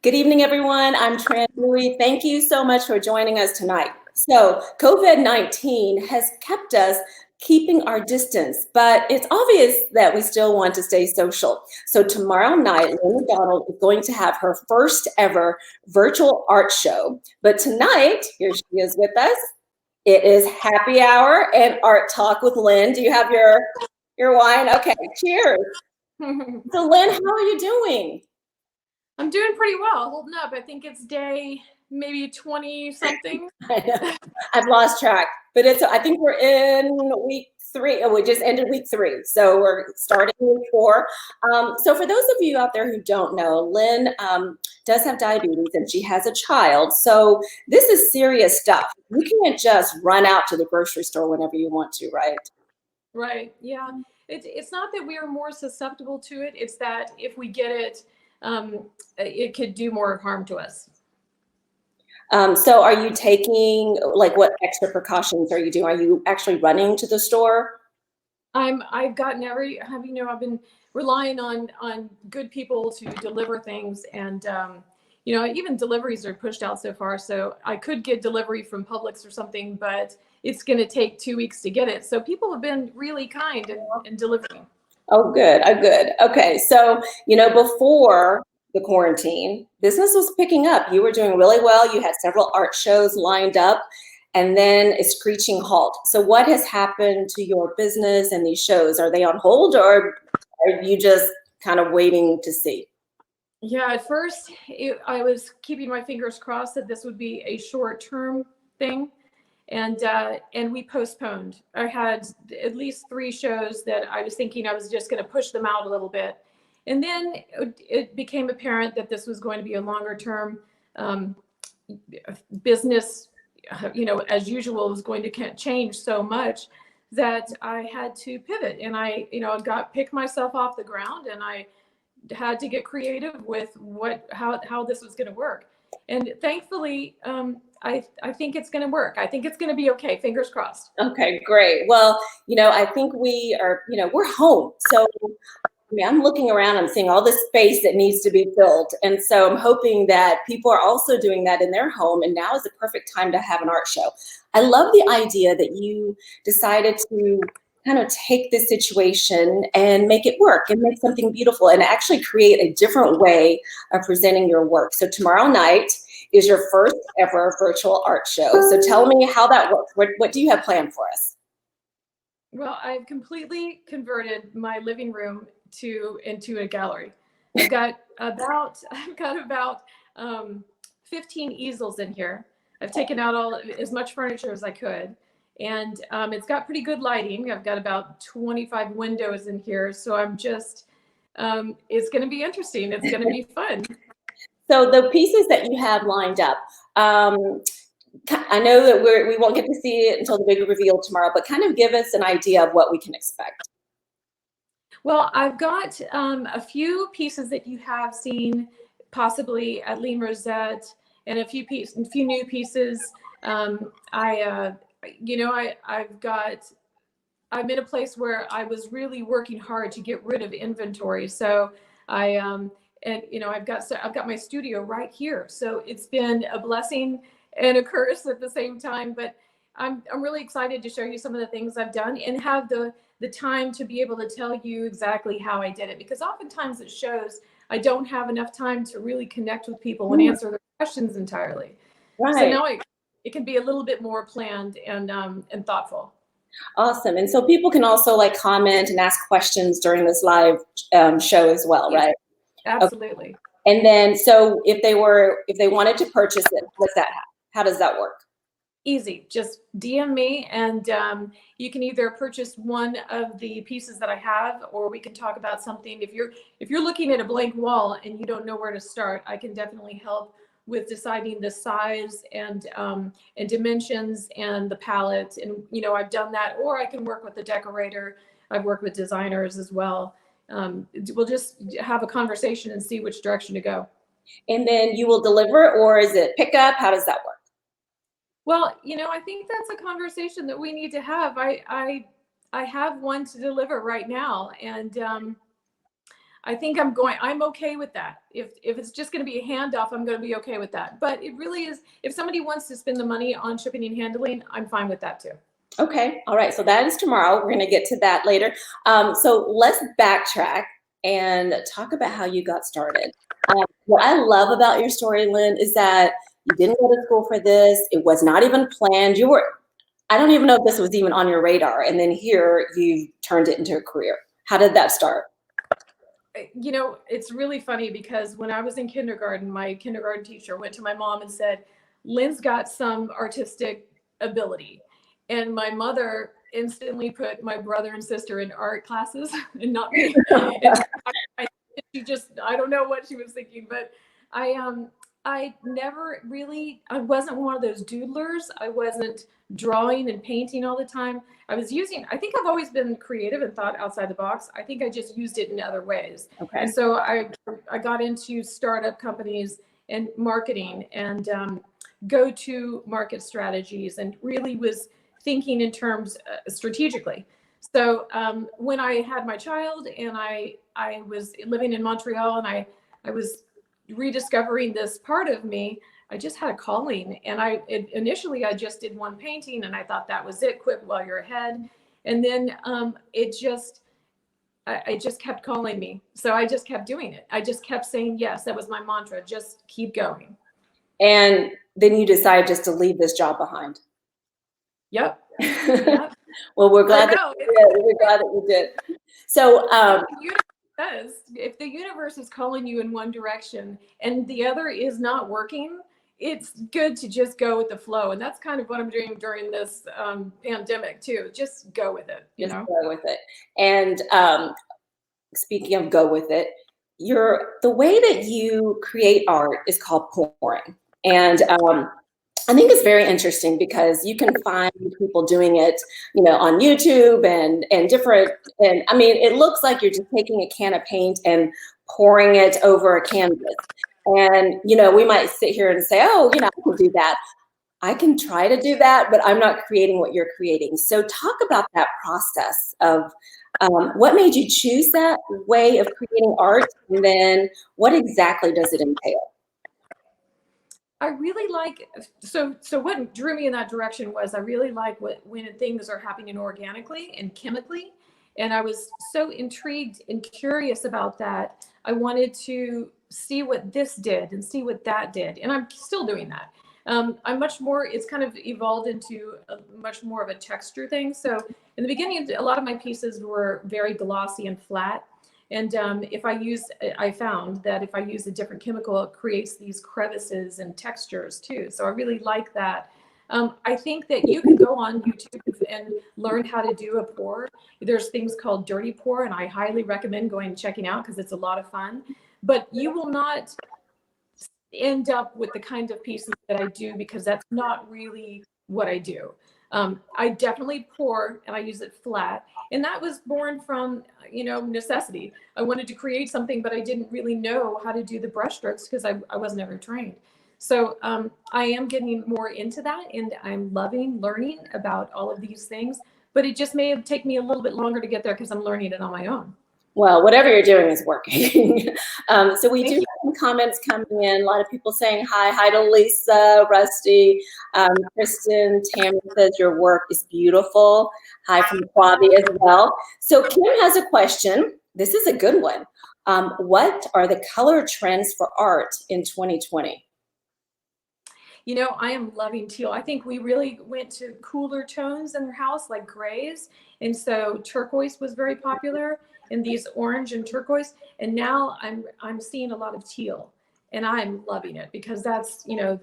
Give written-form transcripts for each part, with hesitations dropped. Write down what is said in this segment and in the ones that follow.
Good evening, everyone. I'm Tran Louie. Thank you so much for joining us tonight. So, COVID-19 has kept us keeping our distance, but it's obvious that we still want to stay social. So, tomorrow night, Lynne McDonald is going to have her first ever virtual art show. But tonight, here she is with us. It is happy hour and art talk with Lynne. Do you have your wine? Okay, cheers. So, Lynne, how are you doing? I'm doing pretty well, holding up. I think it's day maybe 20 something. I know. I've lost track, but I think we're in week 3. Oh, we just ended week 3. So we're starting week 4. So for those of you out there who don't know, Lynne does have diabetes and she has a child. So this is serious stuff. You can't just run out to the grocery store whenever you want to, right? Right. Yeah. It's not that we are more susceptible to it. It's that if we get it, it could do more harm to us. So are you taking, like, what extra precautions are you doing? Are you actually running to the store? I've gotten I've been relying on good people to deliver things, and even deliveries are pushed out so far. So I could get delivery from Publix or something, but it's going to take 2 weeks to get it. So people have been really kind in delivering. Oh, good. Oh, good. Okay. So, before the quarantine, business was picking up. You were doing really well. You had several art shows lined up, and then a screeching halt. So, what has happened to your business and these shows? Are they on hold, or are you just kind of waiting to see? Yeah, at first I was keeping my fingers crossed that this would be a short-term thing, and we postponed. I had at least 3 shows that I was thinking I was just going to push them out a little bit, and then it became apparent that this was going to be a longer-term business. As usual, was going to change so much that I had to pivot, and I picked myself off the ground, and I had to get creative with how this was going to work. And thankfully, I think it's going to work. I think it's going to be okay. Fingers crossed. Okay, great. Well, I think we are, we're home. So I'm looking around, I'm seeing all this space that needs to be filled. And so I'm hoping that people are also doing that in their home. And now is the perfect time to have an art show. I love the idea that you decided to kind of take this situation and make it work and make something beautiful and actually create a different way of presenting your work. So tomorrow night is your first ever virtual art show. So tell me how that works. What do you have planned for us? Well, I've completely converted my living room into a gallery. I've got about 15 easels in here. I've taken out as much furniture as I could, and it's got pretty good lighting. I've got about 25 windows in here, so I'm just it's going to be interesting. It's going to be fun. So the pieces that you have lined up, I know that we won't get to see it until the big reveal tomorrow, but kind of give us an idea of what we can expect. Well, I've got a few pieces that you have seen possibly at Lean Rosette, and a few new pieces. I'm in a place where I was really working hard to get rid of inventory. So I've got my studio right here. So it's been a blessing and a curse at the same time. But I'm really excited to show you some of the things I've done and have the time to be able to tell you exactly how I did it. Because oftentimes it shows I don't have enough time to really connect with people and answer their questions entirely. Right. So now it can be a little bit more planned and thoughtful. Awesome. And so people can also comment and ask questions during this live show as well, yes, right? Absolutely. Okay. And then, so if they wanted to purchase it, how does that work? Easy. Just DM me, and you can either purchase one of the pieces that I have, or we can talk about something. If you're looking at a blank wall and you don't know where to start, I can definitely help with deciding the size and dimensions and the palette. And I've done that, or I can work with the decorator. I've worked with designers as well. We'll just have a conversation and see which direction to go. And then you will deliver, or is it pickup? How does that work? Well, I think that's a conversation that we need to have. I have one to deliver right now, and I think I'm okay with that. If it's just going to be a handoff, I'm going to be okay with that. But it really is, if somebody wants to spend the money on shipping and handling, I'm fine with that too. Okay. All right. So that is tomorrow. We're going to get to that later. So let's backtrack and talk about how you got started. What I love about your story, Lynne, is that you didn't go to school for this. It was not even planned. I don't even know if this was even on your radar. And then here you turned it into a career. How did that start? You know, it's really funny because when I was in kindergarten, my kindergarten teacher went to my mom and said, Lynn's got some artistic ability. And my mother instantly put my brother and sister in art classes and not me. And I don't know what she was thinking, but I never really, I wasn't one of those doodlers. I wasn't drawing and painting all the time. I think I've always been creative and thought outside the box. I think I just used it in other ways. Okay. And so I got into startup companies and marketing and go-to market strategies, and really was thinking in terms strategically. So when I had my child and I was living in Montreal and I was rediscovering this part of me, I just had a calling. And initially I just did one painting and I thought that was it, quit while you're ahead. And then it just kept calling me. So I just kept doing it. I just kept saying yes. That was my mantra, just keep going. And then you decide just to leave this job behind. Yep. Yep. Well, we're glad that you did. So if the universe is calling you in one direction and the other is not working, it's good to just go with the flow. And that's kind of what I'm doing during this pandemic too. Just go with it, you know? Go with it. And speaking of go with it, the way that you create art is called pouring. And I think it's very interesting because you can find people doing it, you know, on YouTube and I mean, it looks like you're just taking a can of paint and pouring it over a canvas. And, you know, we might sit here and say, oh, you know, I can do that. I can try to do that, but I'm not creating what you're creating. So talk about that process of what made you choose that way of creating art, and then what exactly does it entail? I really like, so what drew me in that direction was I really like when things are happening organically and chemically. And I was so intrigued and curious about that. I wanted to see what this did and see what that did. And I'm still doing that. It's kind of evolved into much more of a texture thing. So in the beginning, a lot of my pieces were very glossy and flat. And I found that if I use a different chemical, it creates these crevices and textures too. So I really like that. I think that you can go on YouTube and learn how to do a pour. There's things called dirty pour, and I highly recommend going and checking out because it's a lot of fun. But you will not end up with the kind of pieces that I do because that's not really what I do. I definitely pour and I use it flat. And that was born from, you know, necessity. I wanted to create something, but I didn't really know how to do the brush strokes because I wasn't ever trained. So I am getting more into that, and I'm loving learning about all of these things, but it just may take me a little bit longer to get there because I'm learning it on my own. Well, whatever you're doing is working. So we do have some comments coming in. A lot of people saying hi to Lisa, Rusty, Kristen, Tammy says your work is beautiful. Hi from Quabi as well. So Kim has a question. This is a good one. What are the color trends for art in 2020? You know, I am loving teal. I think we really went to cooler tones in our house, like grays. And so turquoise was very popular, and these orange and turquoise. And now I'm seeing a lot of teal, and I'm loving it because that's, you know,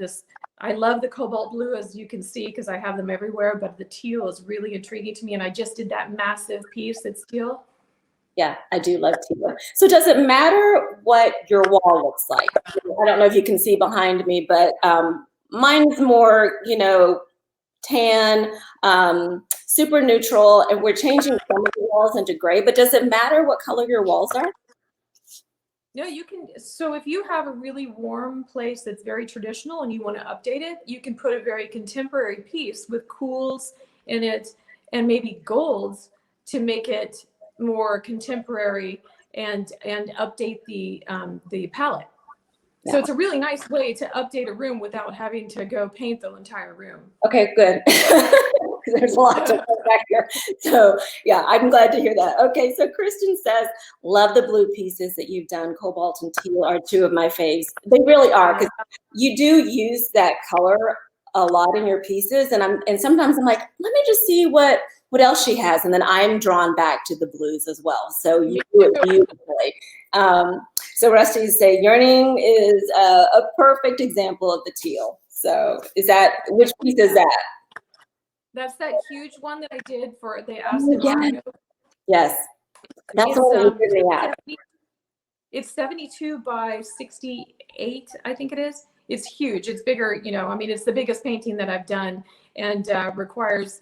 I love the cobalt blue, as you can see, because I have them everywhere, but the teal is really intriguing to me. And I just did that massive piece that's teal. Yeah, I do love teal. So does it matter what your wall looks like? I don't know if you can see behind me, but mine's more, you know, tan, super neutral, and we're changing some of the walls into gray, but does it matter what color your walls are? No, you can. So if you have a really warm place that's very traditional and you want to update it, you can put a very contemporary piece with cools in it and maybe golds to make it more contemporary and update the palette. Yeah. So it's a really nice way to update a room without having to go paint the entire room. Okay, good. There's a lot to put back here. So yeah, I'm glad to hear that. Okay, so Kristen says, love the blue pieces that you've done. Cobalt and teal are two of my faves. They really are, because you do use that color a lot in your pieces. And sometimes I'm like, let me just see what else she has. And then I'm drawn back to the blues as well. So you do it beautifully. So Rusty say yearning is a perfect example of the teal. So which piece is that? That's that huge one that I did for the Aston Martin. Yes. That's what we at. It's 72 by 68, I think it is. It's huge. It's bigger, I mean, it's the biggest painting that I've done, and requires,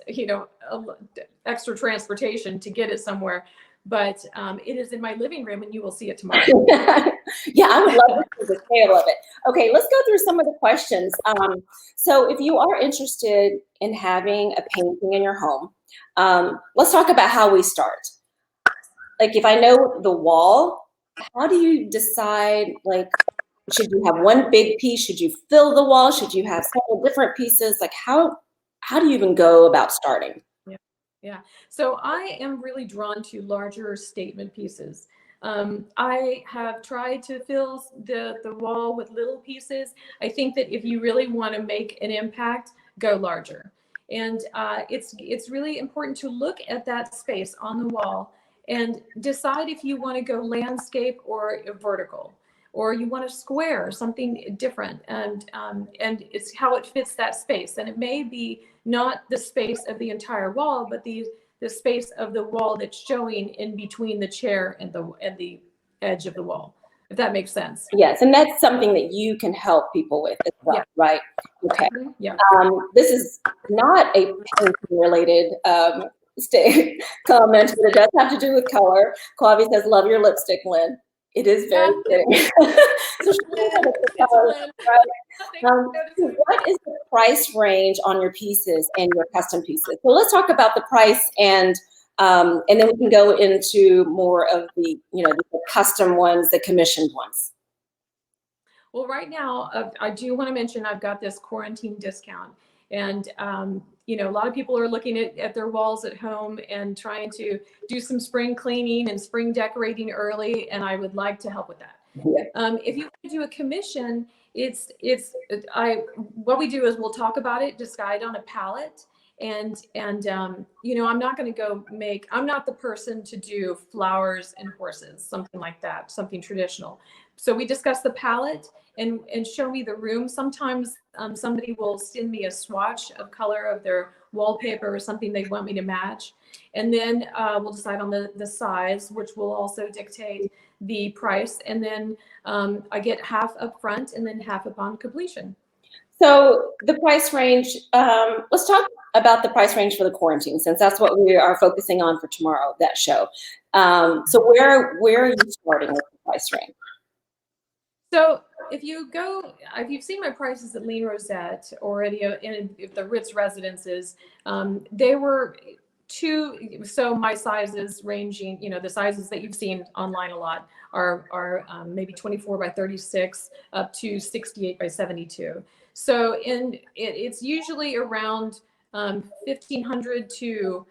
extra transportation to get it somewhere. But it is in my living room, and you will see it tomorrow. Yeah, I would love to see the scale of it. Okay, let's go through some of the questions. So if you are interested in having a painting in your home, let's talk about how we start. Like, if I know the wall, how do you decide, like, should you have one big piece? Should you fill the wall? Should you have several different pieces? Like, how do you even go about starting? Yeah. So I am really drawn to larger statement pieces. I have tried to fill the wall with little pieces. I think that if you really want to make an impact, go larger. And it's really important to look at that space on the wall and decide if you want to go landscape or vertical, or you want a square, something different, and it's how it fits that space. And it may be not the space of the entire wall, but the space of the wall that's showing in between the chair and the edge of the wall, if that makes sense. Yes, and that's something that you can help people with as well, right? Okay. Yeah. This is not a painting related comment, but it does have to do with color. Clavi says, love your lipstick, Lynn. It is very pretty. What is the price range on your pieces and your custom pieces? So let's talk about the price, and then we can go into more of the, the custom ones, the commissioned ones. Well, right now, I do want to mention I've got this quarantine discount. And, a lot of people are looking at their walls at home and trying to do some spring cleaning and spring decorating early. And I would like to help with that. Yeah. If you want to do a commission, what we do is we'll talk about it, decide on a palette. And I'm not going to I'm not the person to do flowers and horses, something like that, something traditional. So we discuss the palette and show me the room. Sometimes somebody will send me a swatch of color of their wallpaper or something they want me to match. And then we'll decide on the size, which will also dictate the price. And then I get half up front and then half upon completion. So the price range, let's talk about the price range for the quarantine, since that's what we are focusing on for tomorrow, that show. So where are you starting with the price range? So if you've seen my prices at Lynne Rosette or in the Ritz residences, they were so my sizes ranging, the sizes that you've seen online a lot are maybe 24 by 36 up to 68 by 72. So it's usually around 1,500 to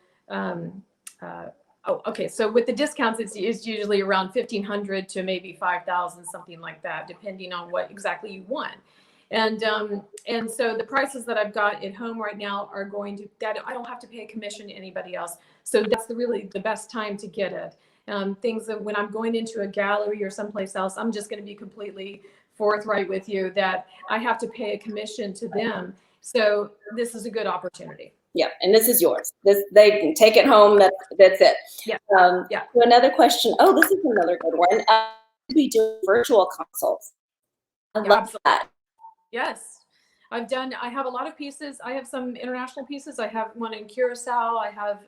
okay. So with the discounts, it's usually around 1,500 to maybe 5,000, something like that, depending on what exactly you want. And so the prices that I've got at home right now are that I don't have to pay a commission to anybody else. So that's really the best time to get it. Things that when I'm going into a gallery or someplace else, I'm just going to be completely forthright with you that I have to pay a commission to them. So this is a good opportunity. Yeah, and this is yours. They can take it home. That's it. Yeah. So another question. Oh, this is another good one. We do virtual consults. I love that. Yes, I have a lot of pieces. I have some international pieces. I have one in Curacao. I have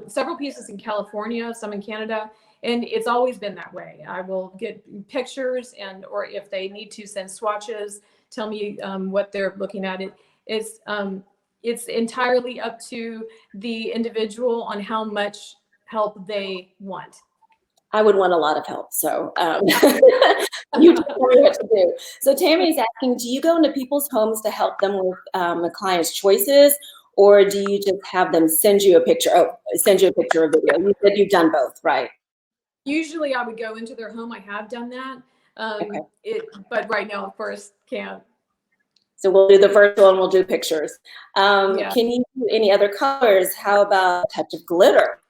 several pieces in California, some in Canada, and it's always been that way. I will get pictures or if they need to send swatches, tell me what they're looking at. It's entirely up to the individual on how much help they want. I would want a lot of help. So you tell me what to do. So Tammy's asking, do you go into people's homes to help them with the client's choices, or do you just have them send you a picture? Oh, send you a picture or video. You said you've done both, right? Usually I would go into their home. I have done that. Okay. But right now, of course, can't. So we'll do the virtual and we'll do pictures. Yeah. Can you do any other colors? How about a touch of glitter?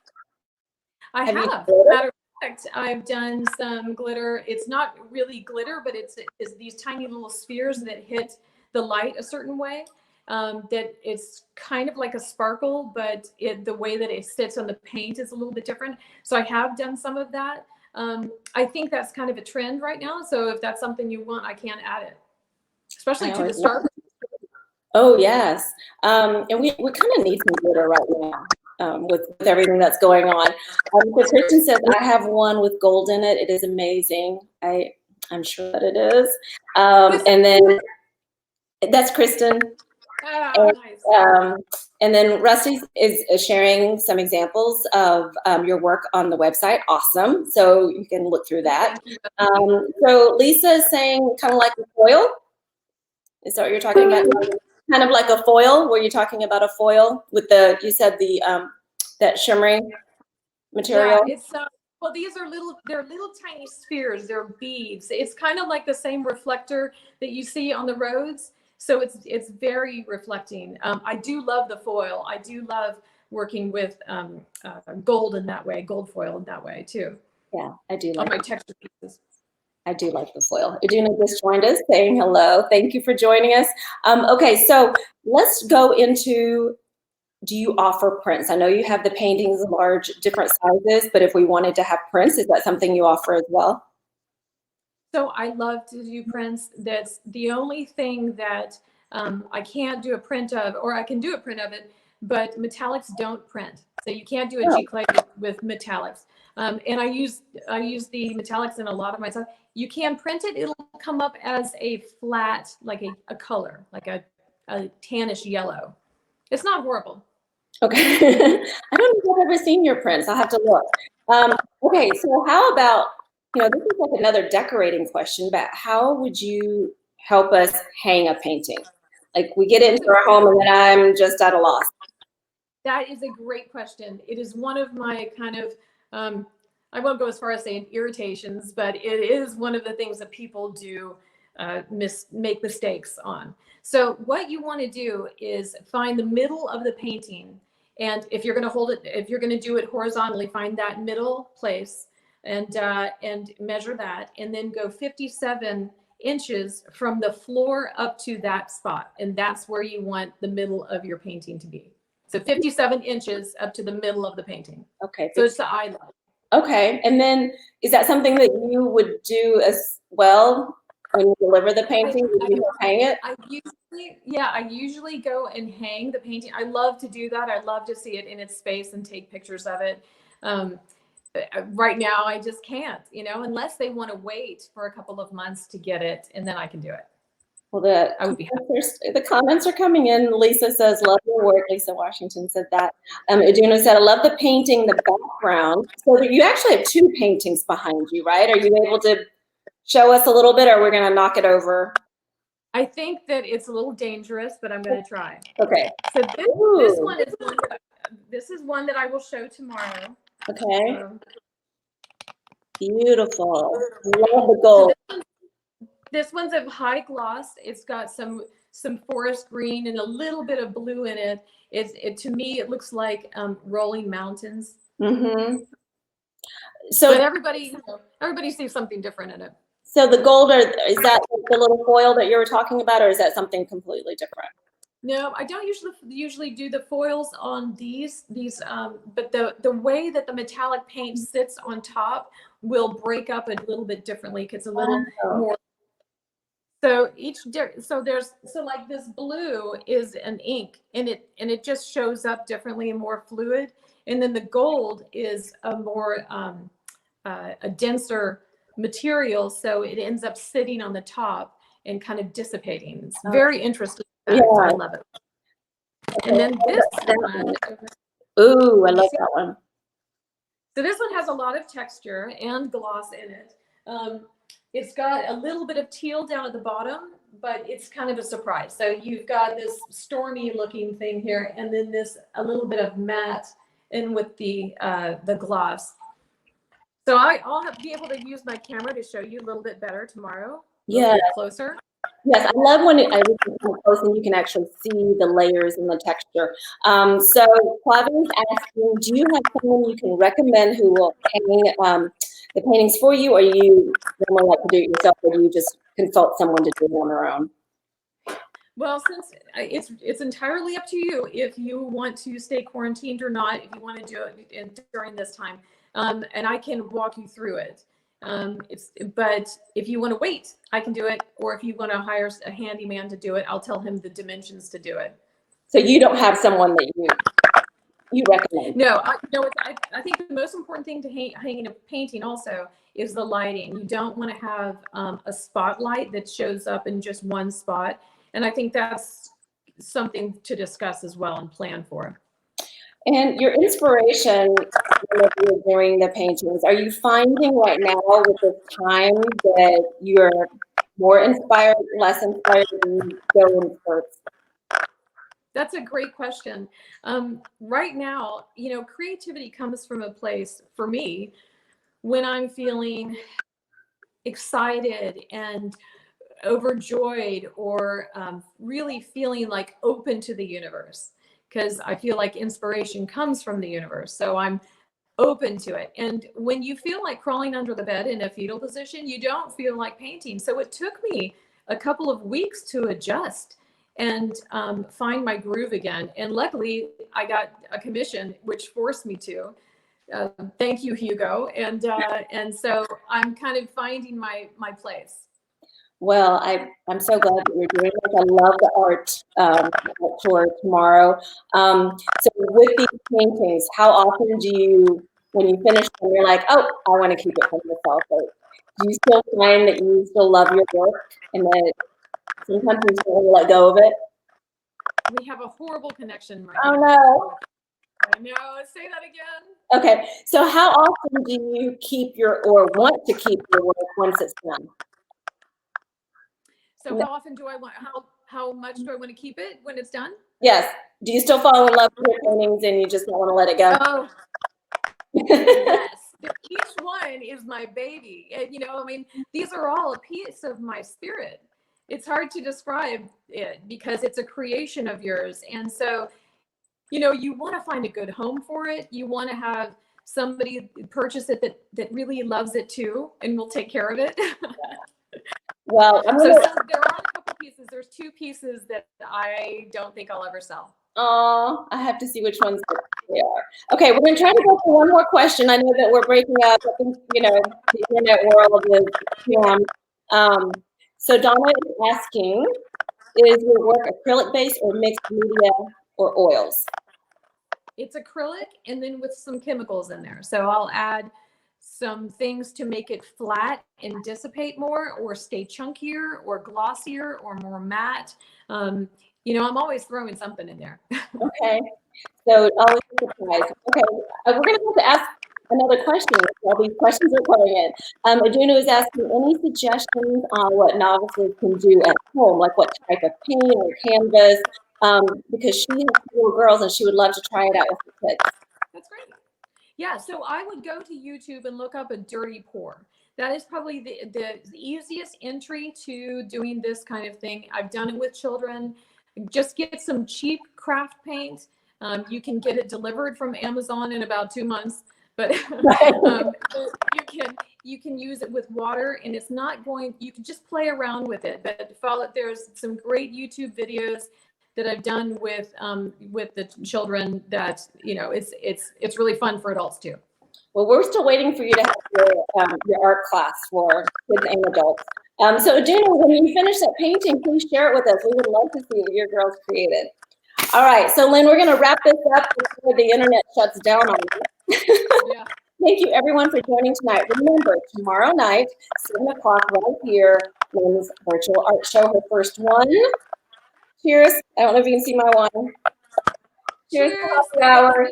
I have. Matter of fact, I've done some glitter. It's not really glitter, but it's these tiny little spheres that hit the light a certain way. That it's kind of like a sparkle, but the way that it sits on the paint is a little bit different. So I have done some of that. I think that's kind of a trend right now. So if that's something you want, I can add it, especially to the start. Oh yes, and we kind of need some glitter right now with everything that's going on. So Christian says, I have one with gold in it. It is amazing. I'm sure that it is. And then that's Kristen. And then Rusty is sharing some examples of your work on the website. Awesome. So you can look through that. So Lisa is saying kind of like a foil. Is that what you're talking about? Kind of like a foil. Were you talking about a foil with you said the that shimmering material? Yeah, it's well, they're little tiny spheres. They're beads. It's kind of like the same reflector that you see on the roads. So it's very reflecting. I do love the foil. I do love working with gold in that way, gold foil in that way too. Yeah, I do like on my texture pieces. I do like the foil. Iduna just joined us saying hello. Thank you for joining us. Okay, so let's go into, do you offer prints? I know you have the paintings in large different sizes, but if we wanted to have prints, is that something you offer as well? So I love to do prints. That's the only thing that I can't do a print of, or I can do a print of it, but metallics don't print. So you can't do a G-clay with metallics. And I use the metallics in a lot of my stuff. You can print it. It'll come up as a flat, like a color, like a tannish yellow. It's not horrible. Okay. I don't think I've ever seen your prints. I'll have to look. Okay, so how about, this is like another decorating question, but how would you help us hang a painting? Like we get into our home and then I'm just at a loss. That is a great question. It is one of my kind of, I won't go as far as saying irritations, but it is one of the things that people do make mistakes on. So what you want to do is find the middle of the painting. And if you're going to hold it, if you're going to do it horizontally, find that middle place and measure that, and then go 57 inches from the floor up to that spot. And that's where you want the middle of your painting to be. So 57 inches up to the middle of the painting. Okay. So it's the eye line. Okay. And then is that something that you would do as well when you deliver the painting? Would you hang it? I usually go and hang the painting. I love to do that. I love to see it in its space and take pictures of it. Right now, I just can't, unless they want to wait for a couple of months to get it, and then I can do it. Well, the comments are coming in. Lisa says, love your work. Lisa Washington said that. Iduna said, I love the painting, the background. So you actually have two paintings behind you, right? Are you able to show us a little bit, or we're going to knock it over? I think that it's a little dangerous, but I'm going to try. Okay. So this is one that I will show tomorrow. Okay. Beautiful. Love the gold. So this one's a high gloss. It's got some forest green and a little bit of blue in it. To me, it looks like rolling mountains. Mm-hmm. So but everybody sees something different in it. So the gold, is that the little foil that you were talking about, or is that something completely different? No, I don't usually do the foils on these, but the way that the metallic paint sits on top will break up a little bit differently because it's a little more. So like this blue is an ink, and it just shows up differently and more fluid, and then the gold is a more a denser material, so it ends up sitting on the top and kind of dissipating. It's very interesting. Yeah, I love it. And then this one. Ooh, I love that one. So this one has a lot of texture and gloss in it. It's got a little bit of teal down at the bottom, but it's kind of a surprise. So you've got this stormy looking thing here, and then this a little bit of matte in with the gloss. So I'll be able to use my camera to show you a little bit better tomorrow. Yeah. Closer. Yes, I love when I come close and you can actually see the layers and the texture. So Flavia's asking, do you have someone you can recommend who will hang the paintings for you, or you normally like to do it yourself, or do you just consult someone to do it on their own? Well, since it's entirely up to you if you want to stay quarantined or not, if you want to do it during this time, and I can walk you through it. But if you want to wait, I can do it. Or if you want to hire a handyman to do it, I'll tell him the dimensions to do it. So you don't have someone that you recommend? No, I think the most important thing to hang in a painting also is the lighting. You don't want to have a spotlight that shows up in just one spot. And I think that's something to discuss as well and plan for. And your inspiration when you're doing the paintings, are you finding right now with this time that you're more inspired, less inspired, and go in spurts? That's a great question. Right now, creativity comes from a place for me when I'm feeling excited and overjoyed, or really feeling like open to the universe, because I feel like inspiration comes from the universe. So I'm open to it. And when you feel like crawling under the bed in a fetal position, you don't feel like painting. So it took me a couple of weeks to adjust and find my groove again. And luckily I got a commission, which forced me to. Thank you, Hugo. And so I'm kind of finding my place. Well, I'm so glad that you're doing this. I love the art tour tomorrow. So with these paintings, how often do you, when you finish them, you're like, oh, I want to keep it for myself? Or do you still find that you still love your work and that sometimes you just want to let go of it? We have a horrible connection right now. Oh, no. I know. Say that again. Okay. So how often do you keep or want to keep your work once it's done? So how often do I want, how much do I want to keep it when it's done? Yes. Do you still fall in love with your paintings and you just don't want to let it go? Oh, yes. Each one is my baby. And, these are all a piece of my spirit. It's hard to describe it because it's a creation of yours. And so, you want to find a good home for it. You want to have somebody purchase it that really loves it too and will take care of it. Well, so there are a couple pieces. There's 2 pieces that I don't think I'll ever sell. Oh, I have to see which ones they are. Okay, we're going to try to go for one more question. I know that we're breaking up. I think, the internet world is jammed. So Donna is asking, is your work acrylic-based or mixed media or oils? It's acrylic and then with some chemicals in there. So I'll add some things to make it flat and dissipate more, or stay chunkier or glossier or more matte. I'm always throwing something in there. Okay. So always a surprise. Okay. We're going to have to ask another question. All these questions are coming in. Aduna is asking, any suggestions on what novices can do at home, like what type of paint or canvas, because she has 4 girls and she would love to try it out with the kids. That's great. Yeah, so I would go to YouTube and look up a dirty pour. That is probably the easiest entry to doing this kind of thing. I've done it with children. Just get some cheap craft paint. You can get it delivered from Amazon in about 2 months, but you can use it with water, and it's not going. You can just play around with it. But there's some great YouTube videos that I've done with the children that, it's really fun for adults too. Well, we're still waiting for you to have your art class for kids and adults. So Aduna, when you finish that painting, please share it with us. We would love to see what your girls created. All right, so Lynne, we're going to wrap this up before the internet shuts down on us. Yeah. Thank you everyone for joining tonight. Remember, tomorrow night, 7 o'clock right here, Lynne's virtual art show, her first one. Cheers. I don't know if you can see my one. Cheers Cheers. to happy hour.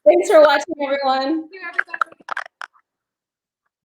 Thanks for watching, everyone. Thank you, everybody.